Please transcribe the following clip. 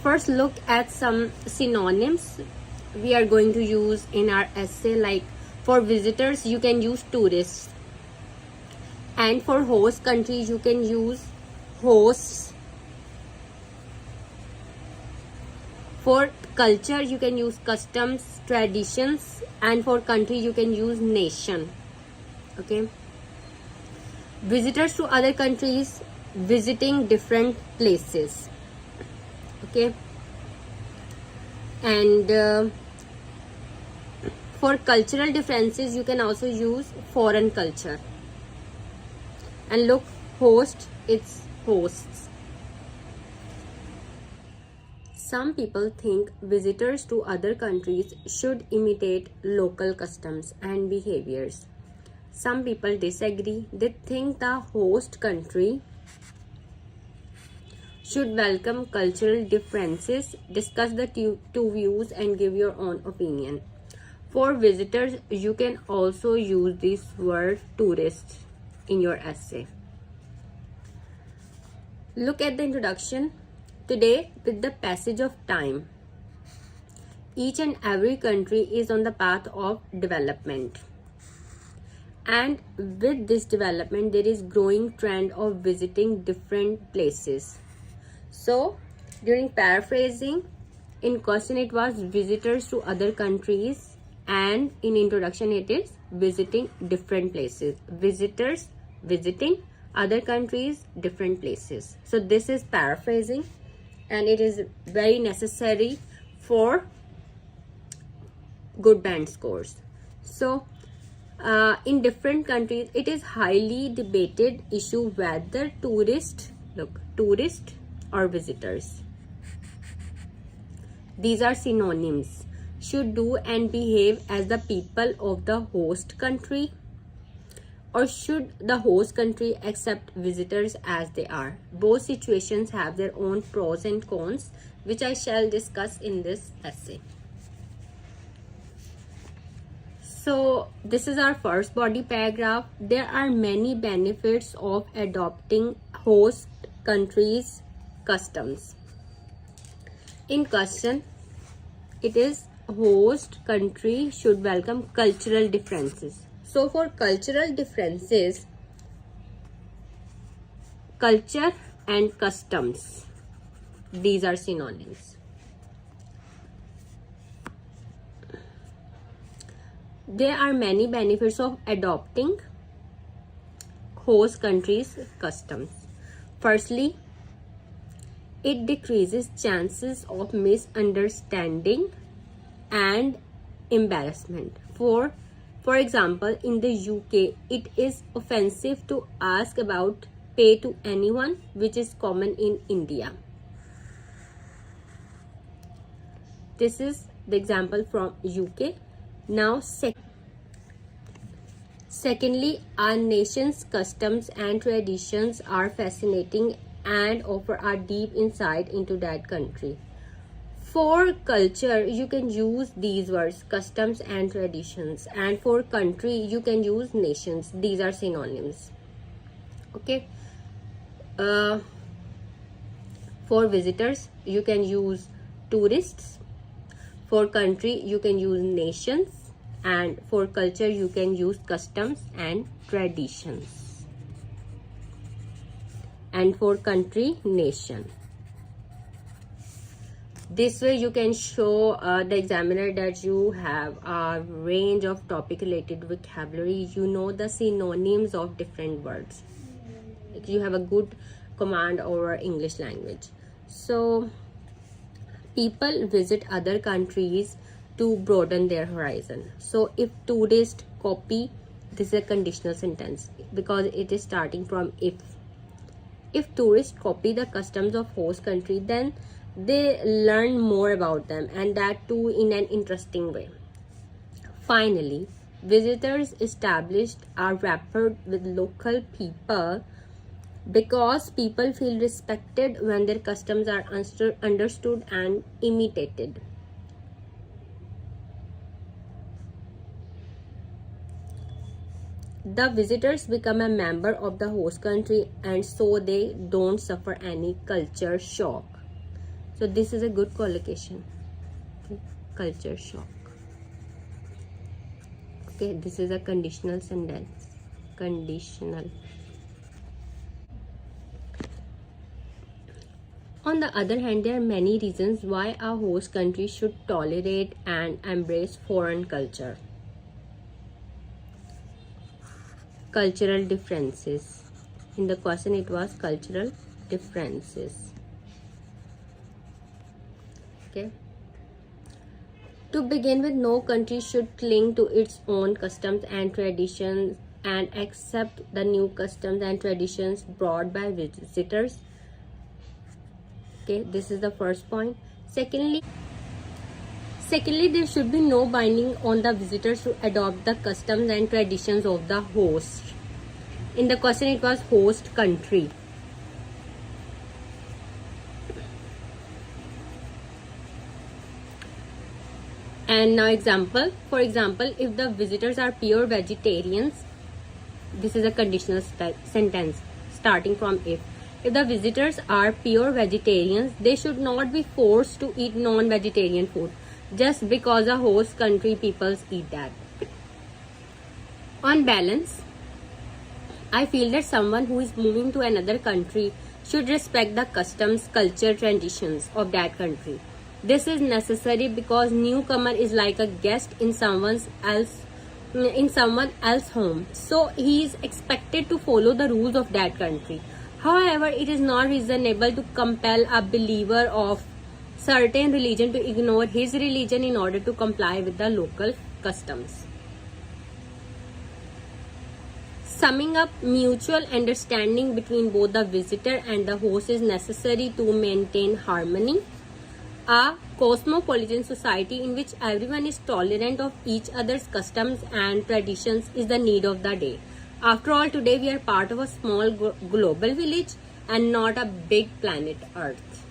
First, look at some synonyms we are going to use in our essay. Like for visitors, you can use tourists, and for host countries, you can use hosts. For culture, you can use customs, traditions, and for country, you can use nation. Okay. Visitors to other countries, visiting different places. Okay. And for cultural differences, you can also use foreign culture. And look, host, it's hosts. Some people think visitors to other countries should imitate local customs and behaviors. Some people disagree. They think the host country should welcome cultural differences, discuss the two views, and give your own opinion. For visitors, you can also use this word tourists in your essay. Look at the introduction. Today, with the passage of time, each and every country is on the path of development. And with this development, there is growing trend of visiting different places. So, during paraphrasing, in question it was visitors to other countries, and in introduction it is visiting different places. Visitors visiting other countries, different places. So this is paraphrasing, and it is very necessary for good band scores. So in different countries, it is highly debated issue whether tourist or visitors, these are synonyms, should do and behave as the people of the host country, or should the host country accept visitors as they are. Both situations have their own pros and cons, which I shall discuss in this essay. So this is our first body paragraph. There are many benefits of adopting host countries' customs. In question, it is host country should welcome cultural differences. So for cultural differences, culture and customs, these are synonyms. There are many benefits of adopting host countries' customs. Firstly, it decreases chances of misunderstanding and embarrassment. For example, in the UK, it is offensive to ask about pay to anyone, which is common in India. This is the example from UK. Now, secondly, our nation's customs and traditions are fascinating and offer a deep insight into that country. For culture, you can use these words, customs and traditions, and for country, you can use nations. These are synonyms. Okay. For visitors, you can use tourists. For country, you can use nations, and for culture, you can use customs and traditions. And for country, nation. This way you can show the examiner that you have a range of topic related vocabulary. You know the synonyms of different words. You have a good command over English language. So people visit other countries to broaden their horizon. So if tourists copy, this is a conditional sentence because it is starting from if. If tourists copy the customs of host country, then they learn more about them, and that too in an interesting way. Finally, visitors established a rapport with local people because people feel respected when their customs are understood and imitated. The visitors become a member of the host country, and so they don't suffer any culture shock. So this is a good collocation. Okay. Culture shock. Okay, this is a conditional sentence. Conditional. On the other hand, there are many reasons why a host country should tolerate and embrace foreign culture. Cultural differences. In the question it was cultural differences. Okay. To begin with, no country should cling to its own customs and traditions and accept the new customs and traditions brought by visitors. Okay, this is the first point. Secondly, there should be no binding on the visitors to adopt the customs and traditions of the host. In the question, it was host country. And now example. For example, if the visitors are pure vegetarians, this is a conditional sentence starting from if. If the visitors are pure vegetarians, they should not be forced to eat non-vegetarian food just because the host country peoples eat that. On balance, I feel that someone who is moving to another country should respect the customs, culture, traditions of that country. This is necessary because newcomer is like a guest in someone else's home, so he is expected to follow the rules of that country. However, it is not reasonable to compel a believer of certain religion to ignore his religion in order to comply with the local customs. Summing up, mutual understanding between both the visitor and the host is necessary to maintain harmony. A cosmopolitan society in which everyone is tolerant of each other's customs and traditions is the need of the day. After all, today we are part of a small global village and not a big planet Earth.